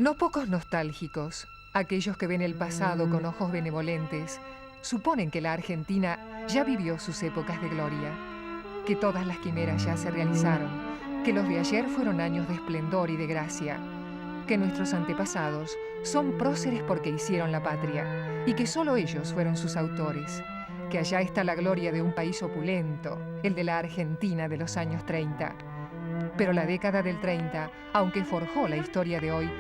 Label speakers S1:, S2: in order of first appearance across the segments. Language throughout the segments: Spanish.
S1: No pocos nostálgicos, aquellos que ven el pasado con ojos benevolentes, suponen que la Argentina ya vivió sus épocas de gloria, que todas las quimeras ya se realizaron, que los de ayer fueron años de esplendor y de gracia, que nuestros antepasados son próceres porque hicieron la patria y que solo ellos fueron sus autores, que allá está la gloria de un país opulento, el de la Argentina de los años 30. Pero la década del 30, aunque forjó la historia de hoy,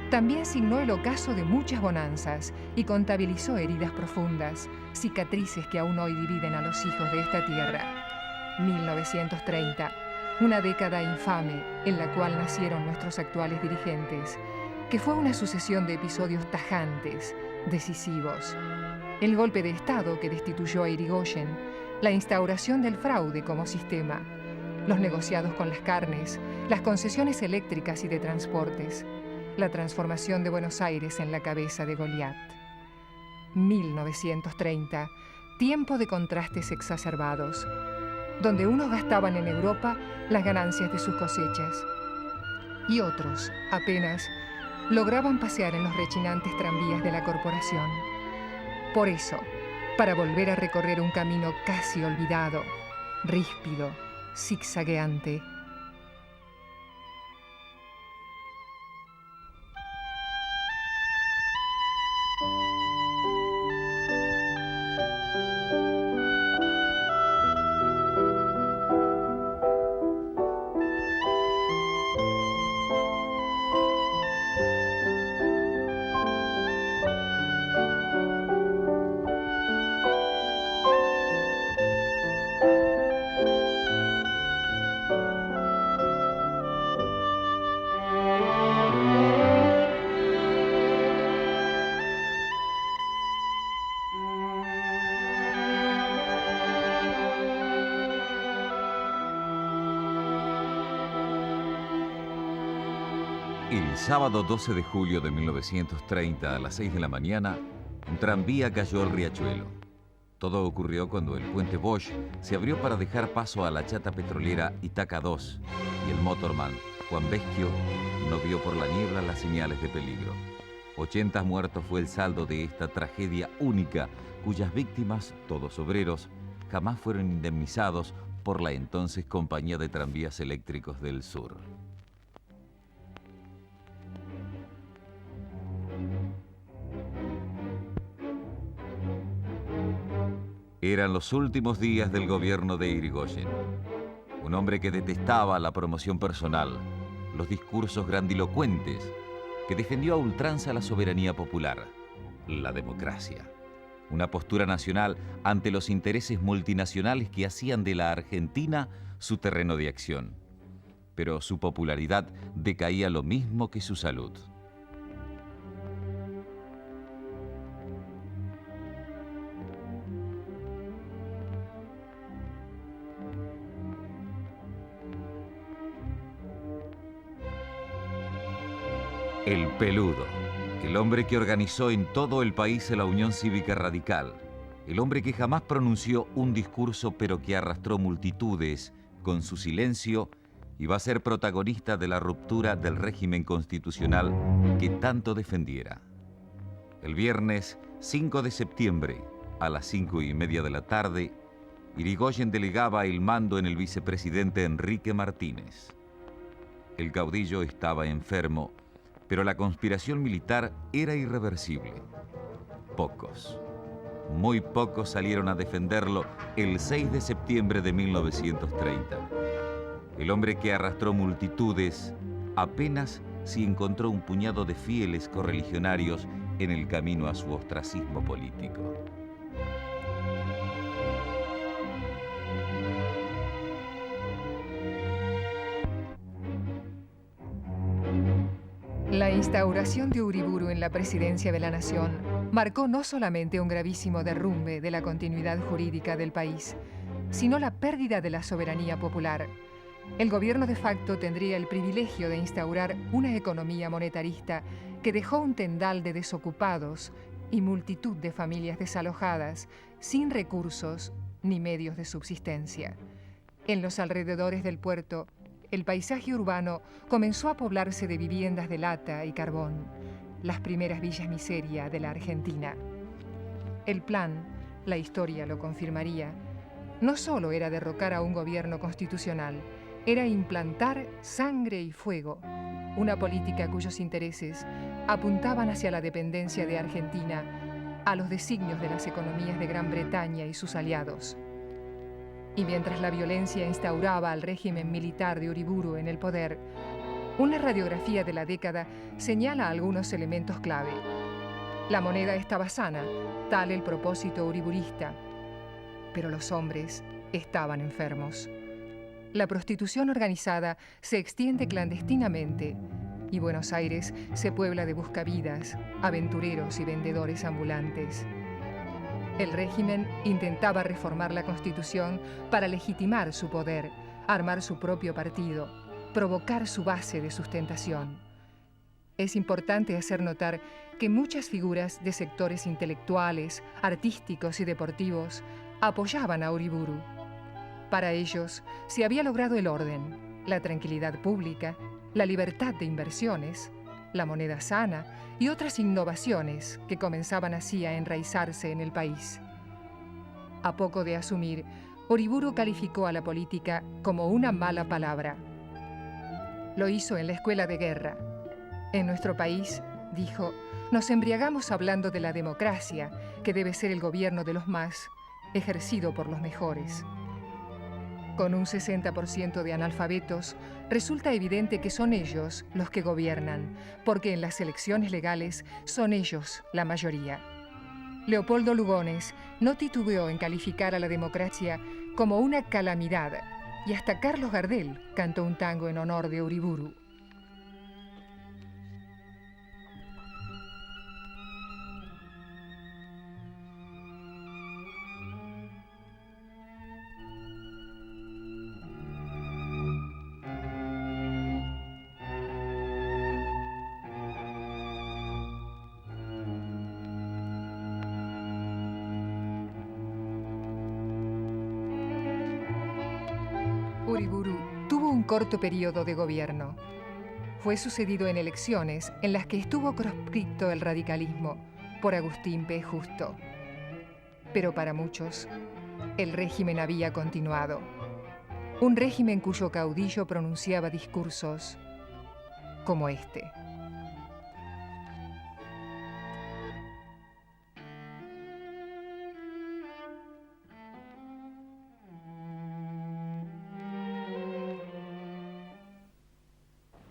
S1: también signó el ocaso de muchas bonanzas y contabilizó heridas profundas, cicatrices que aún hoy dividen a los hijos de esta tierra. 1930, una década infame en la cual nacieron nuestros actuales dirigentes, que fue una sucesión de episodios tajantes, decisivos. El golpe de Estado que destituyó a Irigoyen, la instauración del fraude como sistema, los negociados con las carnes, las concesiones eléctricas y de transportes, la transformación de Buenos Aires en la cabeza de Goliat. 1930, tiempo de contrastes exacerbados, donde unos gastaban en Europa las ganancias de sus cosechas y otros, apenas, lograban pasear en los rechinantes tranvías de la corporación. Por eso, para volver a recorrer un camino casi olvidado, ríspido, zigzagueante,
S2: El sábado 12 de julio de 1930 a las 6 de la mañana, un tranvía cayó al riachuelo. Todo ocurrió cuando el puente Bosch se abrió para dejar paso a la chata petrolera Itaca 2 y el motorman Juan Beschio no vio por la niebla las señales de peligro. 80 muertos fue el saldo de esta tragedia única, cuyas víctimas, todos obreros, jamás fueron indemnizados por la entonces Compañía de Tranvías Eléctricos del Sur. Eran los últimos días del gobierno de Irigoyen, un hombre que detestaba la promoción personal, los discursos grandilocuentes, que defendió a ultranza la soberanía popular, la democracia, una postura nacional ante los intereses multinacionales que hacían de la Argentina su terreno de acción. Pero su popularidad decaía lo mismo que su salud. El Peludo, el hombre que organizó en todo el país la Unión Cívica Radical, el hombre que jamás pronunció un discurso pero que arrastró multitudes con su silencio y va a ser protagonista de la ruptura del régimen constitucional que tanto defendiera. El viernes 5 de septiembre, a las 5:30 de la tarde, Irigoyen delegaba el mando en el vicepresidente Enrique Martínez. El caudillo estaba enfermo, pero la conspiración militar era irreversible. Pocos, muy pocos salieron a defenderlo el 6 de septiembre de 1930. El hombre que arrastró multitudes apenas si encontró un puñado de fieles correligionarios en el camino a su ostracismo político.
S1: La instauración de Uriburu en la presidencia de la Nación marcó no solamente un gravísimo derrumbe de la continuidad jurídica del país, sino la pérdida de la soberanía popular. El gobierno de facto tendría el privilegio de instaurar una economía monetarista que dejó un tendal de desocupados y multitud de familias desalojadas, sin recursos ni medios de subsistencia. En los alrededores del puerto, el paisaje urbano comenzó a poblarse de viviendas de lata y carbón, las primeras villas miseria de la Argentina. El plan, la historia lo confirmaría, no solo era derrocar a un gobierno constitucional, era implantar sangre y fuego, una política cuyos intereses apuntaban hacia la dependencia de Argentina a los designios de las economías de Gran Bretaña y sus aliados. Y mientras la violencia instauraba al régimen militar de Uriburu en el poder, una radiografía de la década señala algunos elementos clave. La moneda estaba sana, tal el propósito uriburista, pero los hombres estaban enfermos. La prostitución organizada se extiende clandestinamente y Buenos Aires se puebla de buscavidas, aventureros y vendedores ambulantes. El régimen intentaba reformar la Constitución para legitimar su poder, armar su propio partido, provocar su base de sustentación. Es importante hacer notar que muchas figuras de sectores intelectuales, artísticos y deportivos apoyaban a Uriburu. Para ellos se había logrado el orden, la tranquilidad pública, la libertad de inversiones, la moneda sana y otras innovaciones que comenzaban así a enraizarse en el país. A poco de asumir, Uriburu calificó a la política como una mala palabra. Lo hizo en la escuela de guerra. En nuestro país, dijo, nos embriagamos hablando de la democracia, que debe ser el gobierno de los más, ejercido por los mejores. Con un 60% de analfabetos, resulta evidente que son ellos los que gobiernan, porque en las elecciones legales son ellos la mayoría. Leopoldo Lugones no titubeó en calificar a la democracia como una calamidad, y hasta Carlos Gardel cantó un tango en honor de Uriburu. Uriburu tuvo un corto periodo de gobierno. Fue sucedido en elecciones en las que estuvo proscripto el radicalismo por Agustín P. Justo. Pero para muchos, el régimen había continuado. Un régimen cuyo caudillo pronunciaba discursos como este.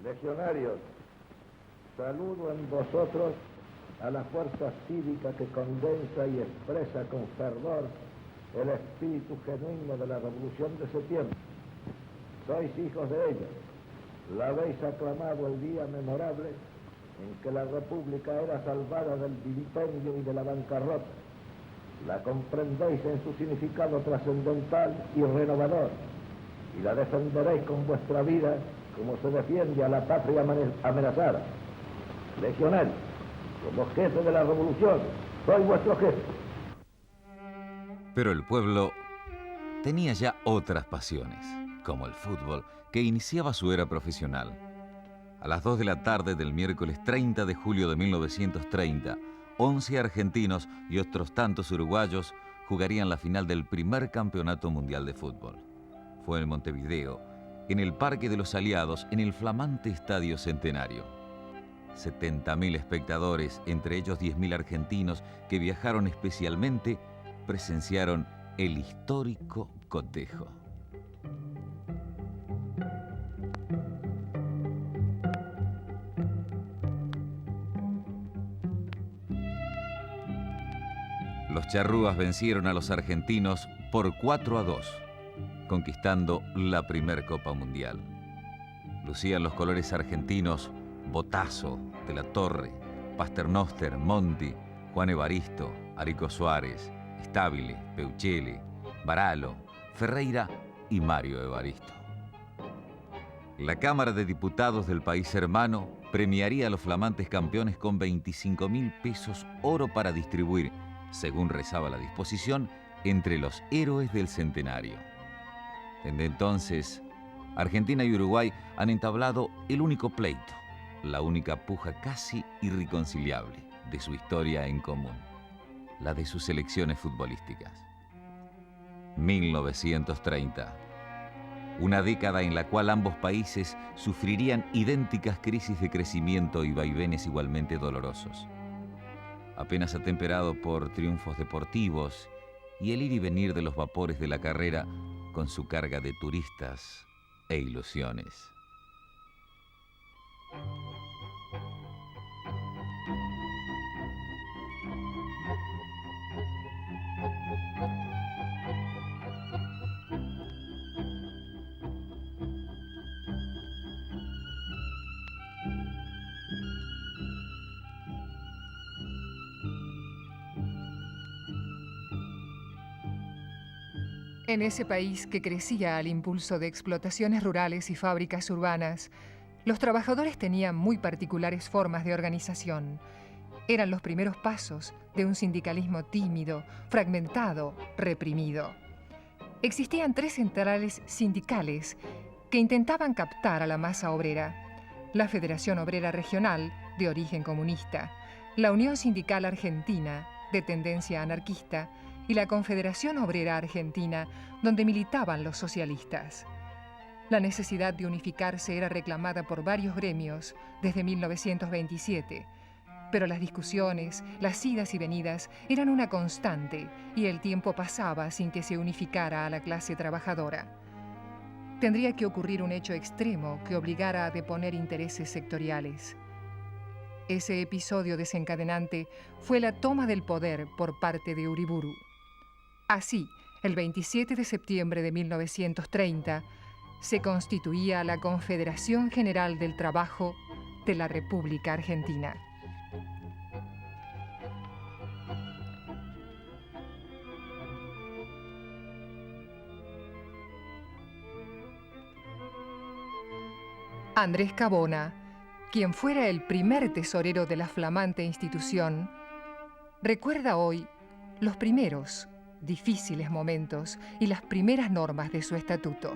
S3: Legionarios, saludo en vosotros a la fuerza cívica que condensa y expresa con fervor el espíritu genuino de la Revolución de Septiembre. Sois hijos de ella. La habéis aclamado el día memorable en que la República era salvada del vilipendio y de la bancarrota. La comprendéis en su significado trascendental y renovador, y la defenderéis con vuestra vida como se defiende a la patria amenazada. Legionarios, como jefe de la revolución, soy vuestro jefe.
S2: Pero el pueblo tenía ya otras pasiones, como el fútbol, que iniciaba su era profesional. A las 2 de la tarde del miércoles 30 de julio de 1930, 11 argentinos y otros tantos uruguayos jugarían la final del primer campeonato mundial de fútbol. Fue en Montevideo, en el Parque de los Aliados, en el flamante Estadio Centenario. 70.000 espectadores, entre ellos 10.000 argentinos que viajaron especialmente, presenciaron el histórico cotejo. Los charrúas vencieron a los argentinos por 4-2. Conquistando la primer Copa Mundial. Lucían los colores argentinos Botazo, De la Torre, Paternoster, Monti, Juan Evaristo, Arico Suárez, Stabile, Peuchele, Baralo, Ferreira y Mario Evaristo. La Cámara de Diputados del país hermano premiaría a los flamantes campeones con 25.000 pesos oro para distribuir, según rezaba la disposición, entre los héroes del centenario. Desde entonces, Argentina y Uruguay han entablado el único pleito, la única puja casi irreconciliable de su historia en común, la de sus selecciones futbolísticas. 1930, una década en la cual ambos países sufrirían idénticas crisis de crecimiento y vaivenes igualmente dolorosos. Apenas atemperado por triunfos deportivos y el ir y venir de los vapores de la carrera con su carga de turistas e ilusiones.
S1: En ese país que crecía al impulso de explotaciones rurales y fábricas urbanas, los trabajadores tenían muy particulares formas de organización. Eran los primeros pasos de un sindicalismo tímido, fragmentado, reprimido. Existían 3 centrales sindicales que intentaban captar a la masa obrera: la Federación Obrera Regional, de origen comunista, la Unión Sindical Argentina, de tendencia anarquista, y la Confederación Obrera Argentina, donde militaban los socialistas. La necesidad de unificarse era reclamada por varios gremios desde 1927, pero las discusiones, las idas y venidas eran una constante y el tiempo pasaba sin que se unificara a la clase trabajadora. Tendría que ocurrir un hecho extremo que obligara a deponer intereses sectoriales. Ese episodio desencadenante fue la toma del poder por parte de Uriburu. Así, el 27 de septiembre de 1930, se constituía la Confederación General del Trabajo de la República Argentina. Andrés Cabona, quien fuera el primer tesorero de la flamante institución, recuerda hoy los primeros difíciles momentos y las primeras normas de su estatuto.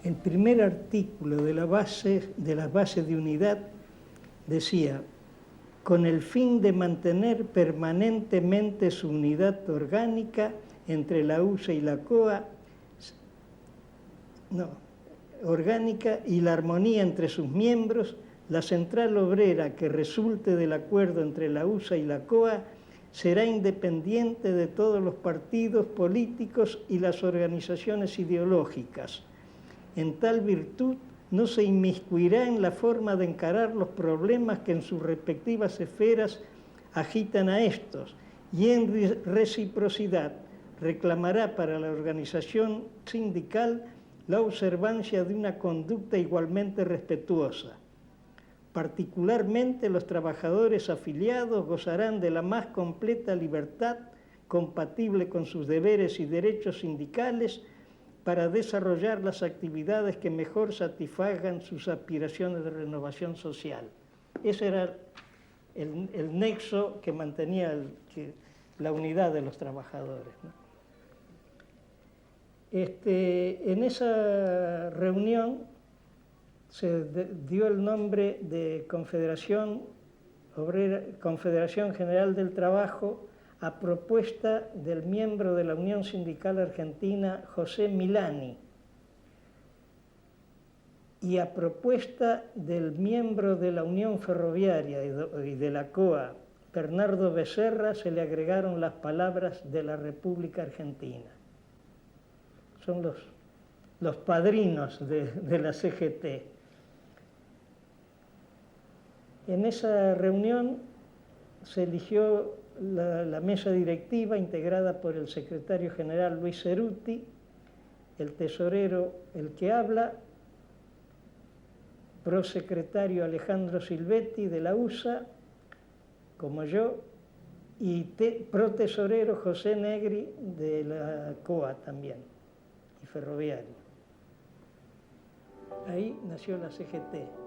S4: El primer artículo de las bases de unidad decía: con el fin de mantener permanentemente su unidad orgánica entre la USA y la COA, orgánica y la armonía entre sus miembros, la central obrera que resulte del acuerdo entre la USA y la COA será independiente de todos los partidos políticos y las organizaciones ideológicas. En tal virtud, no se inmiscuirá en la forma de encarar los problemas que en sus respectivas esferas agitan a estos, y en reciprocidad reclamará para la organización sindical la observancia de una conducta igualmente respetuosa. Particularmente los trabajadores afiliados gozarán de la más completa libertad compatible con sus deberes y derechos sindicales para desarrollar las actividades que mejor satisfagan sus aspiraciones de renovación social. Ese era el nexo que mantenía la unidad de los trabajadores, ¿no? En esa reunión se dio el nombre de Confederación General del Trabajo a propuesta del miembro de la Unión Sindical Argentina, José Milani, y a propuesta del miembro de la Unión Ferroviaria y de la COA, Bernardo Becerra, se le agregaron las palabras de la República Argentina. Son los padrinos de la CGT. En esa reunión se eligió la mesa directiva integrada por el secretario general Luis Ceruti, el tesorero El que habla, prosecretario Alejandro Silvetti de la USA, como yo, y protesorero José Negri de la COA también, y ferroviario. Ahí nació la CGT.